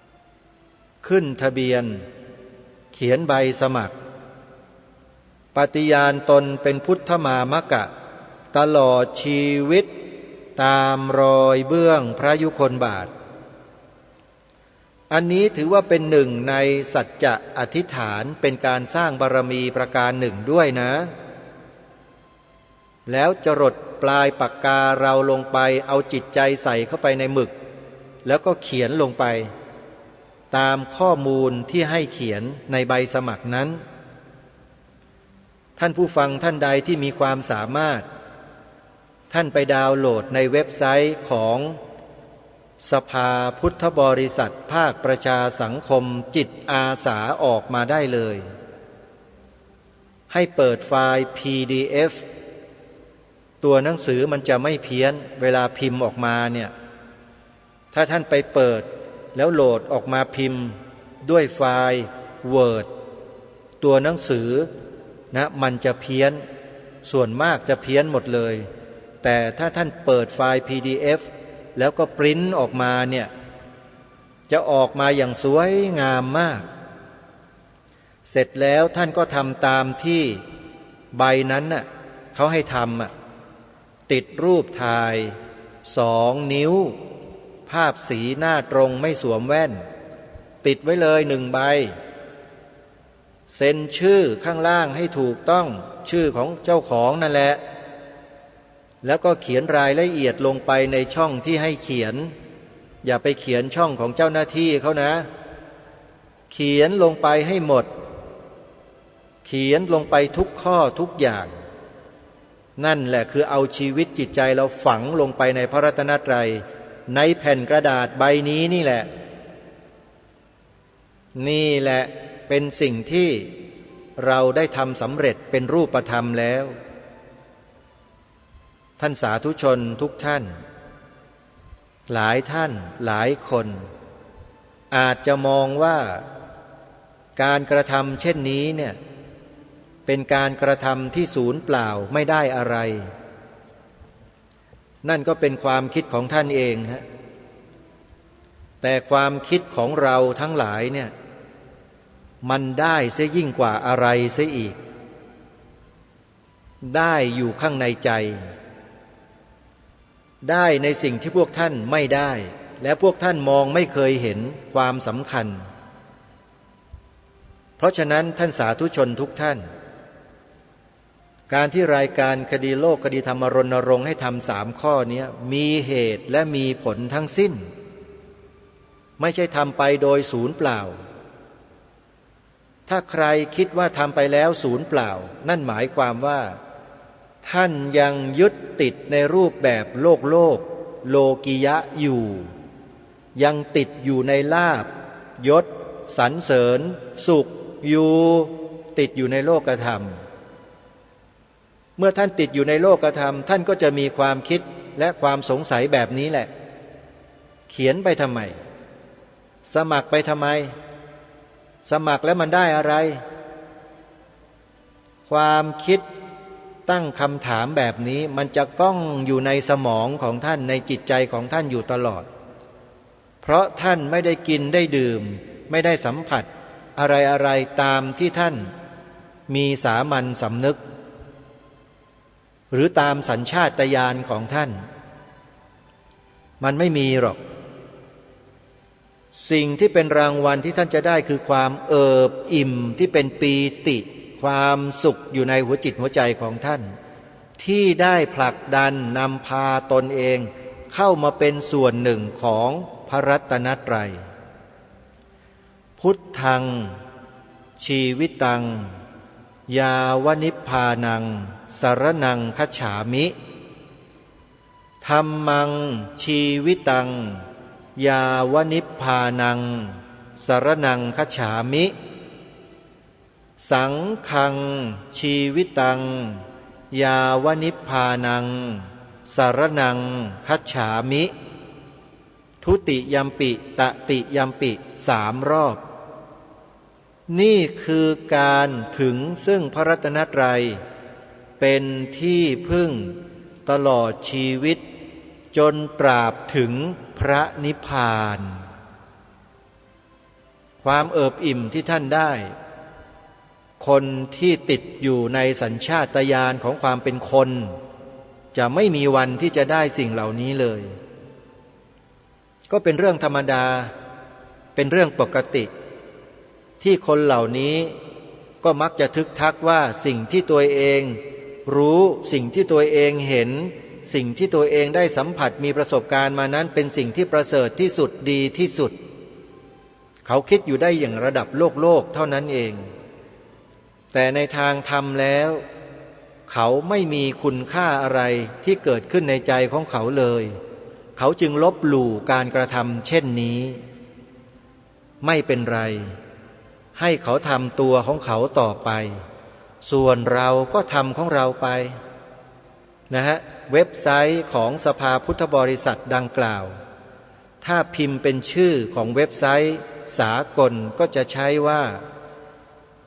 Speaker 3: 3ขึ้นทะเบียนเขียนใบสมัครปฏิญาณตนเป็นพุทธมามกะตลอดชีวิตตามรอยเบื้องพระยุคลบาทอันนี้ถือว่าเป็นหนึ่งในสัจจะอธิษฐานเป็นการสร้างบารมีประการหนึ่งด้วยนะแล้วจรดปลายปากกาเราลงไปเอาจิตใจใส่เข้าไปในหมึกแล้วก็เขียนลงไปตามข้อมูลที่ให้เขียนในใบสมัครนั้นท่านผู้ฟังท่านใดที่มีความสามารถท่านไปดาวน์โหลดในเว็บไซต์ของสภาพุทธบริษัทภาคประชาสังคมจิตอาสาออกมาได้เลยให้เปิดไฟล์ PDF ตัวหนังสือมันจะไม่เพี้ยนเวลาพิมพ์ออกมาเนี่ยถ้าท่านไปเปิดแล้วโหลดออกมาพิมพ์ด้วยไฟล์ Word ตัวหนังสือนะมันจะเพี้ยนส่วนมากจะเพี้ยนหมดเลยแต่ถ้าท่านเปิดไฟล์ PDF แล้วก็ปริ้นออกมาเนี่ยจะออกมาอย่างสวยงามมากเสร็จแล้วท่านก็ทำตามที่ใบนั้นน่ะเขาให้ทำติดรูปถ่าย2 นิ้วภาพสีหน้าตรงไม่สวมแว่นติดไว้เลย1 ใบเซ็นชื่อข้างล่างให้ถูกต้องชื่อของเจ้าของนั่นแหละแล้วก็เขียนรายละเอียดลงไปในช่องที่ให้เขียนอย่าไปเขียนช่องของเจ้าหน้าที่เขานะเขียนลงไปให้หมดเขียนลงไปทุกข้อทุกอย่างนั่นแหละคือเอาชีวิตจิตใจเราฝังลงไปในพระรัตนตรัยในแผ่นกระดาษใบนี้นี่แหละนี่แหละเป็นสิ่งที่เราได้ทำสำเร็จเป็นรูปธรรมแล้วท่านสาธุชนทุกท่านหลายท่านหลายคนอาจจะมองว่าการกระทำเช่นนี้เนี่ยเป็นการกระทำที่ศูนย์เปล่าไม่ได้อะไรนั่นก็เป็นความคิดของท่านเองฮะแต่ความคิดของเราทั้งหลายเนี่ยมันได้เสียยิ่งกว่าอะไรเสียอีกได้อยู่ข้างในใจได้ในสิ่งที่พวกท่านไม่ได้และพวกท่านมองไม่เคยเห็นความสำคัญเพราะฉะนั้นท่านสาธุชนทุกท่านการที่รายการคดีโลกคดีธรรมรณรงค์ให้ทำ3 ข้อนี้มีเหตุและมีผลทั้งสิ้นไม่ใช่ทำไปโดยศูนย์เปล่าถ้าใครคิดว่าทำไปแล้วศูนย์เปล่านั่นหมายความว่าท่านยังยึดติดในรูปแบบโลกโลกิยะอยู่ยังติดอยู่ในลาภยศสรรเสริญสุขอยู่ติดอยู่ในโลกธรรมเมื่อท่านติดอยู่ในโลกธรรมท่านก็จะมีความคิดและความสงสัยแบบนี้แหละเขียนไปทำไมสมัครไปทำไมสมัครแล้วมันได้อะไรความคิด ตั้งคำถามแบบนี้มันจะก้องอยู่ในสมองของท่านในจิตใจของท่านอยู่ตลอดเพราะท่านไม่ได้กินได้ดื่มไม่ได้สัมผัสอะไรตามที่ท่านมีสามัญสำนึกหรือตามสัญชาตญาณของท่านมันไม่มีหรอกสิ่งที่เป็นรางวัลที่ท่านจะได้คือความเอิบอิ่มที่เป็นปีติความสุขอยู่ในหัวจิตหัวใจของท่านที่ได้ผลักดันนำพาตนเองเข้ามาเป็นส่วนหนึ่งของพระรัตนตรัยพุทธังชีวิตังยาวนิพพานังสรนังคัจฉามิธัมมังชีวิตังยาวนิพพานังสรนังคัจฉามิสังฆังชีวิตังยาวนิพพานังสรนังคัจฉามิทุติยัมปิตติยัมปิ3 รอบนี่คือการถึงซึ่งพระรัตนตรัยเป็นที่พึ่งตลอดชีวิตจนตราบถึงพระนิพพานความเอิบอิ่มที่ท่านได้คนที่ติดอยู่ในสัญชาตญาณของความเป็นคนจะไม่มีวันที่จะได้สิ่งเหล่านี้เลยก็เป็นเรื่องธรรมดาเป็นเรื่องปกติที่คนเหล่านี้ก็มักจะทึกทักว่าสิ่งที่ตัวเองรู้สิ่งที่ตัวเองเห็นสิ่งที่ตัวเองได้สัมผัสมีประสบการณ์มานั้นเป็นสิ่งที่ประเสริฐที่สุดดีที่สุดเขาคิดอยู่ได้อย่างระดับโลกเท่านั้นเองแต่ในทางธรรมแล้วเขาไม่มีคุณค่าอะไรที่เกิดขึ้นในใจของเขาเลยเขาจึงลบหลู่การกระทำเช่นนี้ไม่เป็นไรให้เขาทำตัวของเขาต่อไปส่วนเราก็ทำของเราไปนะฮะเว็บไซต์ของสภาพุทธบริษัทดังกล่าวถ้าพิมพ์เป็นชื่อของเว็บไซต์สากลก็จะใช้ว่า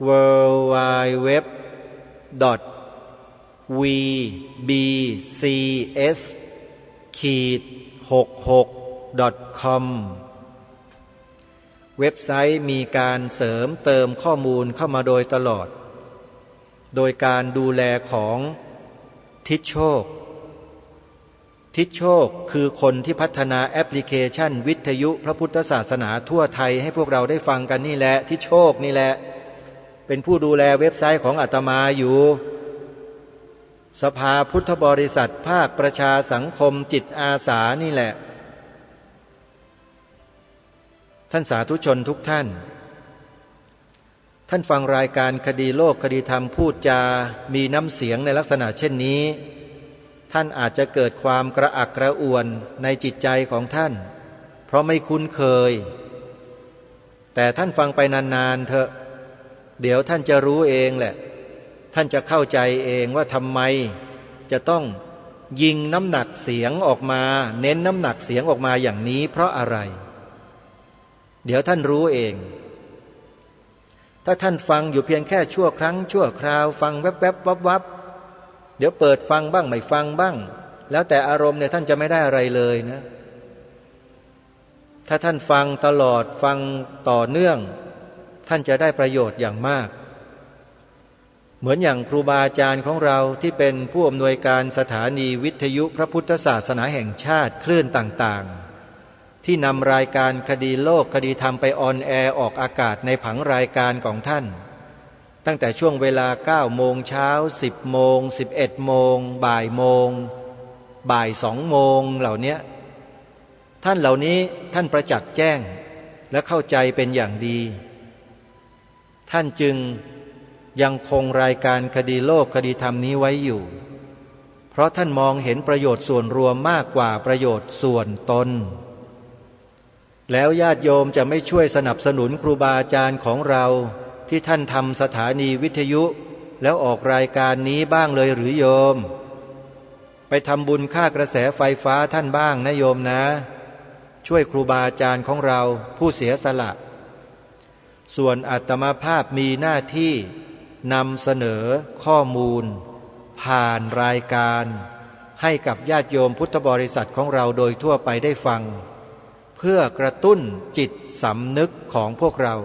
Speaker 3: www.vbcs-66.com เว็บไซต์มีการเสริมเติมข้อมูลเข้ามาโดยตลอดโดยการดูแลของทิศโชคคือคนที่พัฒนาแอปพลิเคชันวิทยุพระพุทธศาสนาทั่วไทยให้พวกเราได้ฟังกันนี่แหละทิศโชคนี่แหละเป็นผู้ดูแลเว็บไซต์ของอาตมาอยู่สภาพุทธบริษัทภาคประชาสังคมจิตอาสานี่แหละท่านสาธุชนทุกท่านฟังรายการคดีโลกคดีธรรมพูดจามีน้ำเสียงในลักษณะเช่นนี้ท่านอาจจะเกิดความกระอักกระอ่วนในจิตใจของท่านเพราะไม่คุ้นเคยแต่ท่านฟังไปนานๆเถอะเดี๋ยวท่านจะรู้เองแหละท่านจะเข้าใจเองว่าทำไมจะต้องยิงน้ำหนักเสียงออกมาเน้นน้ำหนักเสียงออกมาอย่างนี้เพราะอะไรเดี๋ยวท่านรู้เองถ้าท่านฟังอยู่เพียงแค่ชั่วครั้งชั่วคราวฟังแวบๆวับๆเดี๋ยวเปิดฟังบ้างไม่ฟังบ้างแล้วแต่อารมณ์เนี่ยท่านจะไม่ได้อะไรเลยนะถ้าท่านฟังตลอดฟังต่อเนื่องท่านจะได้ประโยชน์อย่างมากเหมือนอย่างครูบาอาจารย์ของเราที่เป็นผู้อำนวยการสถานีวิทยุพระพุทธศาสนาแห่งชาติคลื่นต่างๆที่นำรายการคดีโลกคดีธรรมไปออนแอร์ออกอากาศในผังรายการของท่านตั้งแต่ช่วงเวลา 9 โมงเช้า 10 โมง 11 โมงบ่ายโมงบ่าย 2 โมงเหล่านี้ท่านเหล่านี้ท่านประจักษ์แจ้งและเข้าใจเป็นอย่างดีท่านจึงยังคงรายการคดีโลกคดีธรรมนี้ไว้อยู่เพราะท่านมองเห็นประโยชน์ส่วนรวมมากกว่าประโยชน์ส่วนตนแล้วญาติโยมจะไม่ช่วยสนับสนุนครูบาอาจารย์ของเราที่ท่านทำสถานีวิทยุแล้วออกรายการนี้บ้างเลยหรือโยมไปทำบุญค่ากระแสไฟฟ้าท่านบ้างนะโยมนะช่วยครูบาอาจารย์ของเราผู้เสียสละส่วนอาตมาภาพมีหน้าที่นำเสนอข้อมูล ผ่านรายการให้กับญาติโยมพุทธบริษัทของเราโดยทั่วไปได้ฟังเพื่อกระตุ้นจิตสำนึกของพวกเรา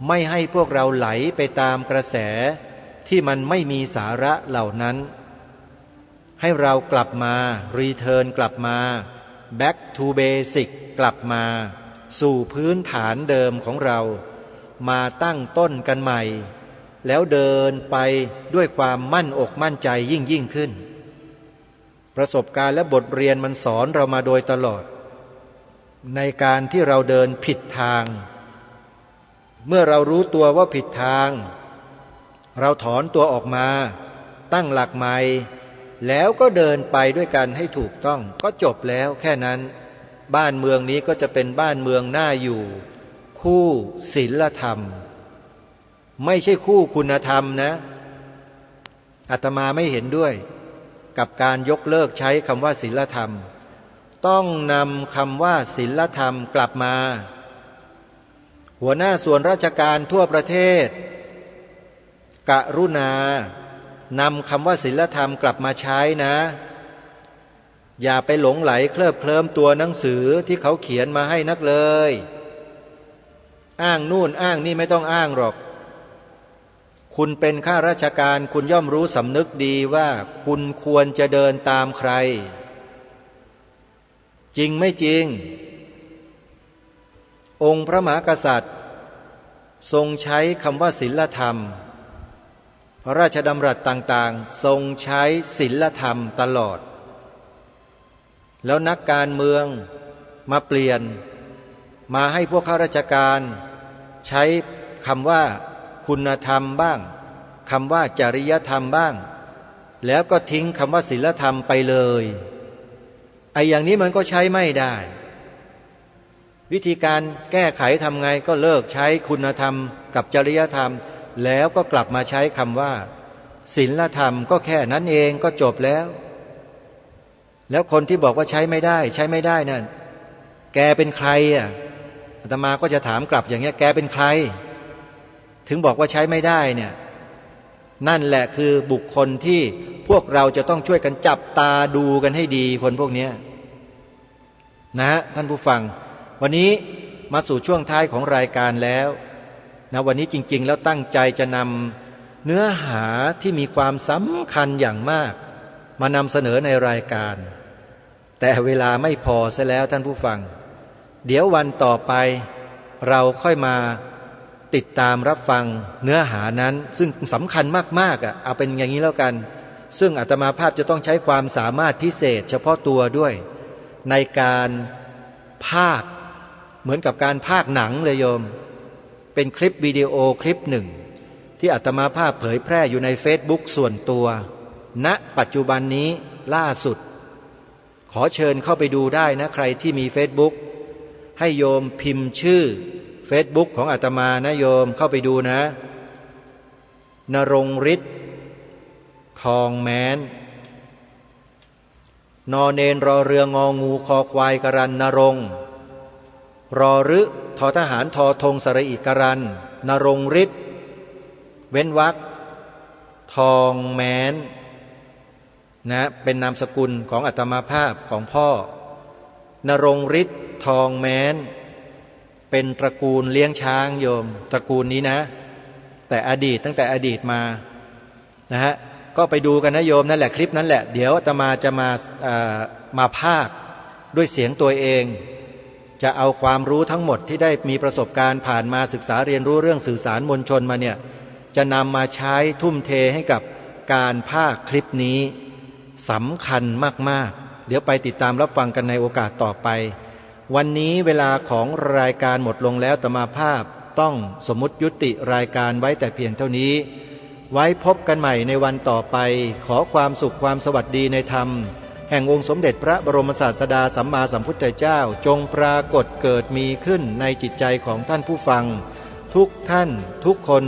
Speaker 3: ไม่ให้พวกเราไหลไปตามกระแสที่มันไม่มีสาระเหล่านั้นให้เรากลับมารีเทิร์นกลับมา back to basic กลับมาสู่พื้นฐานเดิมของเรามาตั้งต้นกันใหม่แล้วเดินไปด้วยความมั่นอกมั่นใจยิ่งขึ้นประสบการณ์และบทเรียนมันสอนเรามาโดยตลอดในการที่เราเดินผิดทางเมื่อเรารู้ตัวว่าผิดทางเราถอนตัวออกมาตั้งหลักใหม่แล้วก็เดินไปด้วยกันให้ถูกต้องก็จบแล้วแค่นั้นบ้านเมืองนี้ก็จะเป็นบ้านเมืองน่าอยู่คู่ศีลธรรมไม่ใช่คู่คุณธรรมนะอาตมาไม่เห็นด้วยกับการยกเลิกใช้คำว่าศีลธรรมต้องนำคำว่าศีลธรรมกลับมาหัวหน้าส่วนราชการทั่วประเทศกรุณานำคำว่าศีลธรรมกลับมาใช้นะอย่าไปหลงไหลเคลิบเคลิ้มตัวหนังสือที่เขาเขียนมาให้นักเลยอ้างนู่นอ้างนี่ไม่ต้องอ้างหรอกคุณเป็นข้าราชการคุณย่อมรู้สำนึกดีว่าคุณควรจะเดินตามใครจริงไม่จริงองค์พระมหากษัตริย์ทรงใช้คำว่าศีลธรรมพระราชดำรัสต่างๆทรงใช้ศีลธรรมตลอดแล้วนักการเมืองมาเปลี่ยนมาให้พวกข้าราชการใช้คำว่าคุณธรรมบ้างคำว่าจริยธรรมบ้างแล้วก็ทิ้งคำว่าศีลธรรมไปเลยไอ้อย่างนี้มันก็ใช้ไม่ได้วิธีการแก้ไขทำไงก็เลิกใช้คุณธรรมกับจริยธรรมแล้วก็กลับมาใช้คำว่าศีลธรรมก็แค่นั้นเองก็จบแล้วแล้วคนที่บอกว่าใช้ไม่ได้ใช้ไม่ได้นั่นแกเป็นใครอ่ะอาตมาก็จะถามกลับอย่างเงี้ยแกเป็นใครถึงบอกว่าใช้ไม่ได้เนี่ยนั่นแหละคือบุคคลที่พวกเราจะต้องช่วยกันจับตาดูกันให้ดีคนพวกนี้นะท่านผู้ฟังวันนี้มาสู่ช่วงท้ายของรายการแล้วนะวันนี้จริงๆแล้วตั้งใจจะนำเนื้อหาที่มีความสำคัญอย่างมากมานำเสนอในรายการแต่เวลาไม่พอซะแล้วท่านผู้ฟังเดี๋ยววันต่อไปเราค่อยมาติดตามรับฟังเนื้อหานั้นซึ่งสำคัญมากๆเอาเป็นอย่างนี้แล้วกันซึ่งอาตมาภาพจะต้องใช้ความสามารถพิเศษเฉพาะตัวด้วยในการพากย์เหมือนกับการพากย์หนังเลยโยมเป็นคลิปวิดีโอคลิปหนึ่งที่อาตมาภาพเผยแพร่อยู่ใน Facebook ส่วนตัวณปัจจุบันนี้ล่าสุดขอเชิญเข้าไปดูได้นะใครที่มี Facebook ให้โยมพิมพ์ชื่อ Facebook ของอาตมานะโยมเข้าไปดูนะณรงค์ฤทธิ์ทองแม้นนอเนนรอเรืององูคอควายกรันณรงค์รอรึทอทหารทอธงสระอิกรันณรงค์ฤทธิ์เว้นวรรคทองแม้นนะเป็นนามสกุลของอาตมาภาพของพ่อนรงค์ฤทธิ์ทองแม้นเป็นตระกูลเลี้ยงช้างโยมตระกูลนี้นะแต่อดีตตั้งแต่อดีตมานะฮะก็ไปดูกันนะโยมนั่นแหละคลิปนั้นแหละเดี๋ยวอาตมาจะมาพากย์ด้วยเสียงตัวเองจะเอาความรู้ทั้งหมดที่ได้มีประสบการณ์ผ่านมาศึกษาเรียนรู้เรื่องสื่อสารมวลชนมาเนี่ยจะนำมาใช้ทุ่มเทให้กับการพากย์คลิปนี้สำคัญมากๆเดี๋ยวไปติดตามรับฟังกันในโอกาสต่อไปวันนี้เวลาของรายการหมดลงแล้วอาตมาภาพต้องสมมุติยุติรายการไว้แต่เพียงเท่านี้ไว้พบกันใหม่ในวันต่อไปขอความสุขความสวัสดีในธรรมแห่งองค์สมเด็จพระบรมศาสดาสัมมาสัมพุทธเจ้าจงปรากฏเกิดมีขึ้นในจิตใจของท่านผู้ฟังทุกท่านทุกคน